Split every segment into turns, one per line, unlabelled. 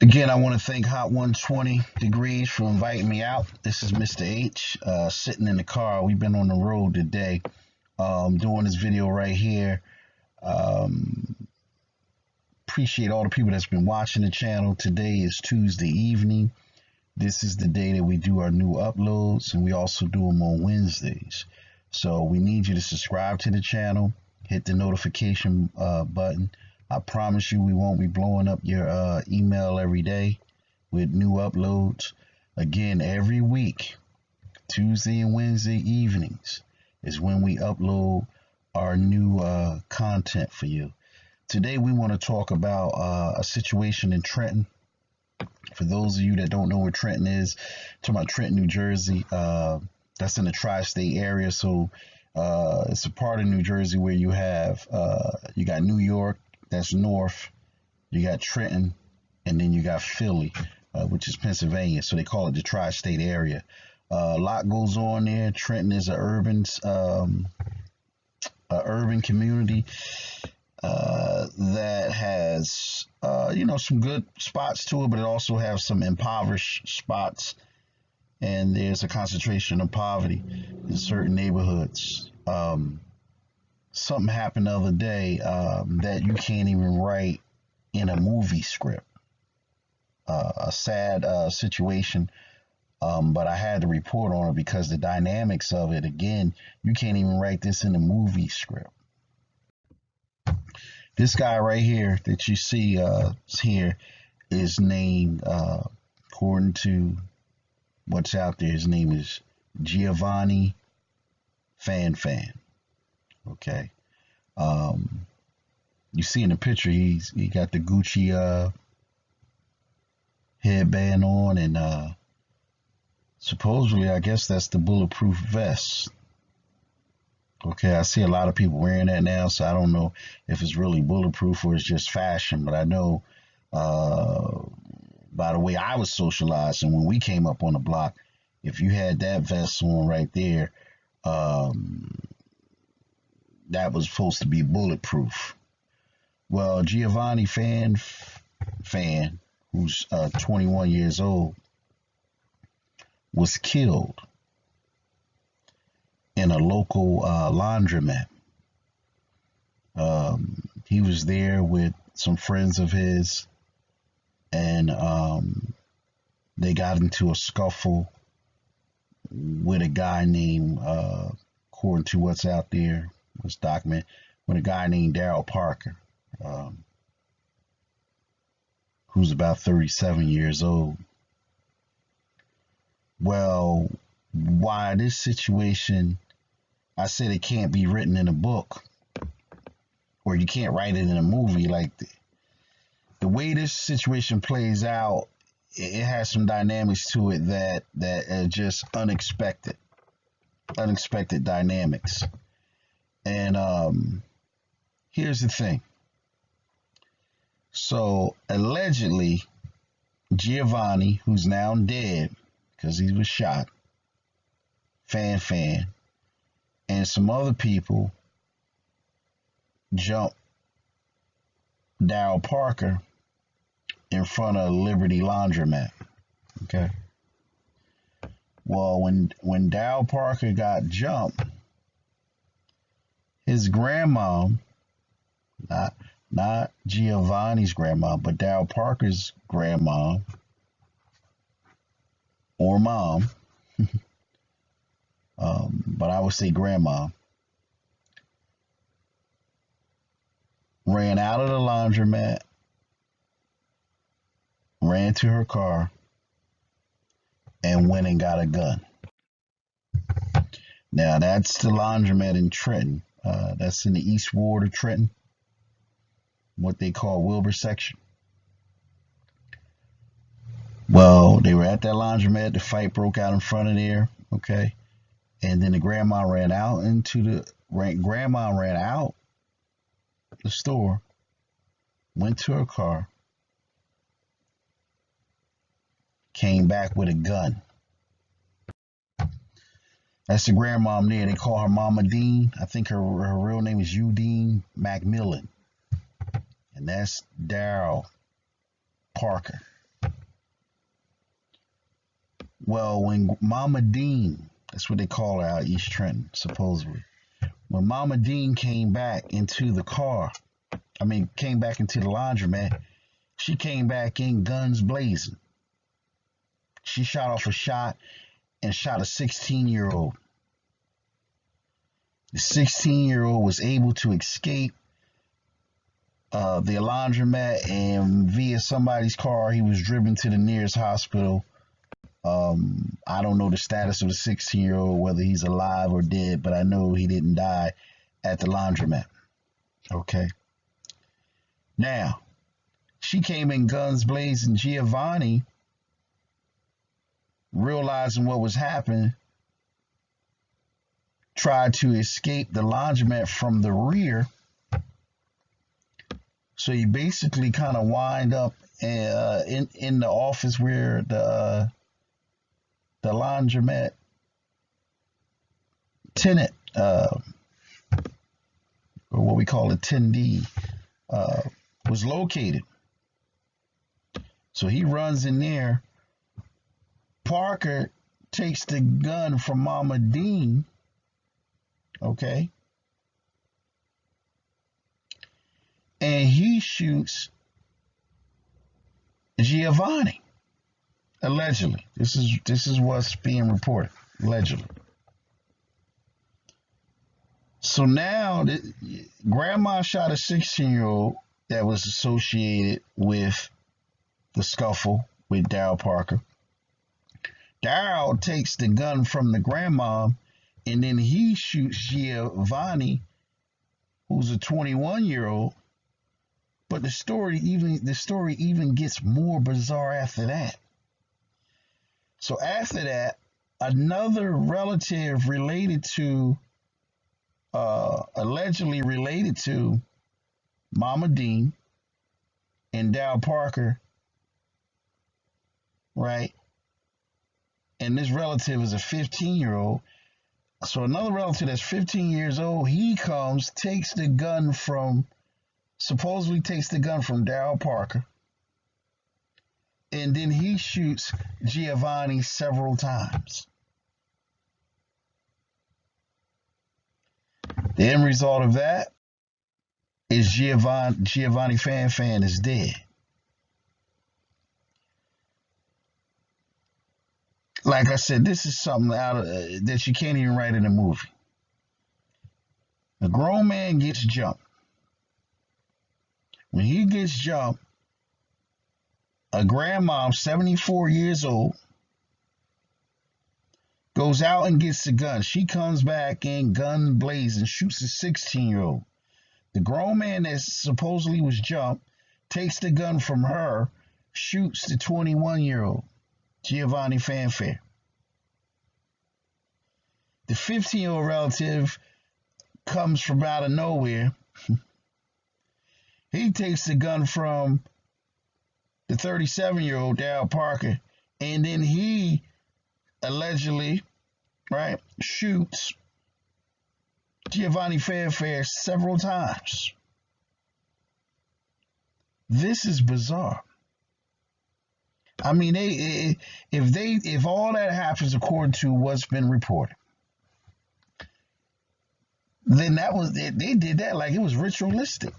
Again, I want to thank Hot 120 Degrees for inviting me out. This is Mr. H, sitting in the car. We've been on the road today, doing this video right here. Um, Appreciate all the people that's been watching the channel. Today is Tuesday evening. This is the day that we do our new uploads, and we also do them on Wednesdays. So we need you to subscribe to the channel, hit the notification button. I promise you we won't be blowing up your email every day with new uploads. Again, every week, Tuesday and Wednesday evenings is when we upload our new content for you. Today we want to talk about a situation in Trenton. For those of you that don't know where Trenton is, talking about Trenton, New Jersey. That's in the tri-state area. So it's a part of New Jersey where you have you got New York, that's north. You got Trenton, and then you got Philly, which is Pennsylvania. So they call it the tri-state area. A lot goes on there. Trenton is an urban community that has some good spots to it, but it also has some impoverished spots, and there's a concentration of poverty in certain neighborhoods. Something happened the other day that you can't even write in a movie script. A sad situation, but I had to report on it because the dynamics of it, again, you can't even write this in a movie script. This guy right here that you see here is named, according to what's out there, his name is Giovanni Fan. Okay. You see in the picture, he got the Gucci headband on, and supposedly, I guess that's the bulletproof vest. Okay, I see a lot of people wearing that now, so I don't know if it's really bulletproof or it's just fashion, but I know by the way I was socialized and when we came up on the block, if you had that vest on right there, that was supposed to be bulletproof. Well, Giovanni Fan, who's 21 years old, was killed in a local laundromat. He was there with some friends of his, and they got into a scuffle with a guy named, according to what's out there, what's documented, with a guy named Daryl Parker, who's about 37 years old. Well, why this situation, I said it can't be written in a book, or you can't write it in a movie. Like the way this situation plays out, it has some dynamics to it that are just unexpected dynamics. And here's the thing. So allegedly, Giovanni, who's now dead because he was shot, Fan, and some other people jumped Daryl Parker in front of Liberty Laundromat. Okay. Well, when Daryl Parker got jumped, his grandmom, not Giovanni's grandma, but Daryl Parker's grandma or mom, but I would say grandma, ran out of the laundromat, ran to her car, and went and got a gun. Now, that's the laundromat in Trenton. That's in the East Ward of Trenton, what they call Wilbur section. Well, they were at that laundromat. The fight broke out in front of there. Okay. And then the grandma ran out the store, went to her car, came back with a gun. That's the grandmom there. They call her Mama Dean. I think her real name is Udine Macmillan. And that's Daryl Parker. Well, when Mama Dean, that's what they call her out East Trenton, supposedly. When Mama Dean came back into the car, came back into the laundromat, she came back in guns blazing. She shot off a shot and shot a 16-year-old. The 16-year-old was able to escape the laundromat, and via somebody's car, he was driven to the nearest hospital. I don't know the status of the 16-year-old, whether he's alive or dead, but I know he didn't die at the laundromat. Okay. Now, she came in guns blazing. Giovanni, realizing what was happening, tried to escape the laundromat from the rear. So he basically kind of wind up in the office where the laundromat tenant, or what we call attendee, was located. So he runs in there. Parker takes the gun from Mama Dean, okay, and he shoots Giovanni. Allegedly, this is what's being reported. Allegedly. So now, Grandma shot a 16-year-old that was associated with the scuffle with Daryl Parker. Daryl takes the gun from the grandmom, and then he shoots Giovanni, who's a 21-year-old. But the story even gets more bizarre after that. So after that, another relative allegedly related to Mama Dean and Daryl Parker, right? And this relative is a 15-year-old. So another relative that's 15 years old, he comes, supposedly takes the gun from Daryl Parker, and then he shoots Giovanni several times. The end result of that is Giovanni Fan is dead. Like I said, this is something that you can't even write in a movie. A grown man gets jumped. When he gets jumped, a grandmom, 74 years old, goes out and gets the gun. She comes back in gun blazing, shoots a 16-year-old. The grown man that supposedly was jumped takes the gun from her, shoots the 21-year-old, Giovanni Fanfare. The 15-year-old relative comes from out of nowhere. He takes the gun from the 37-year-old Daryl Parker, and then he allegedly, right, shoots Giovanni Fanfare several times. This is bizarre. I mean, if all that happens according to what's been reported, then they did that like it was ritualistic.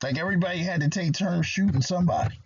Like everybody had to take turns shooting somebody.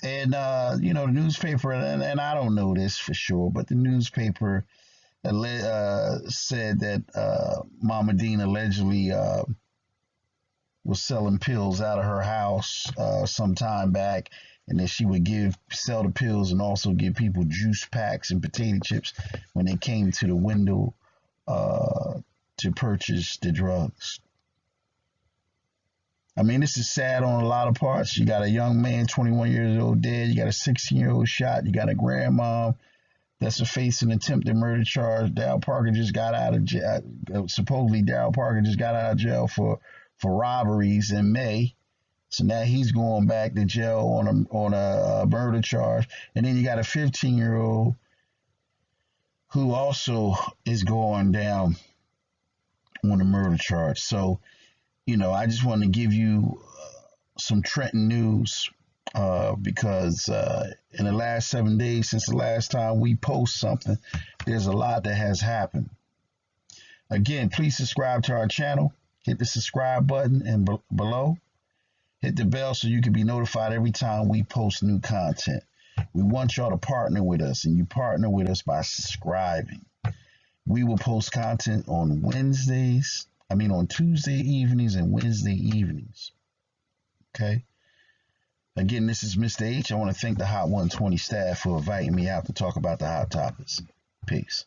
And, the newspaper, and I don't know this for sure, but the newspaper said that Mama Dean allegedly was selling pills out of her house some time back, and that she would sell the pills and also give people juice packs and potato chips when they came to the window to purchase the drugs. I mean, this is sad on a lot of parts. You got a young man, 21 years old, dead. You got a 16-year-old shot. You got a grandmom that's facing attempted murder charge. Daryl Parker just got out of jail. Supposedly, Daryl Parker just got out of jail for robberies in May. So now he's going back to jail on a murder charge. And then you got a 15-year-old who also is going down on a murder charge. So, I just want to give you some Trenton news because in the last 7 days since the last time we post something, there's a lot that has happened. Again, please subscribe to our channel. Hit the subscribe button and below. Hit the bell so you can be notified every time we post new content. We want y'all to partner with us, and you partner with us by subscribing. We will post content on on Tuesday evenings and Wednesday evenings. Okay? Again, this is Mr. H. I want to thank the Hot 120 staff for inviting me out to talk about the hot topics. Peace.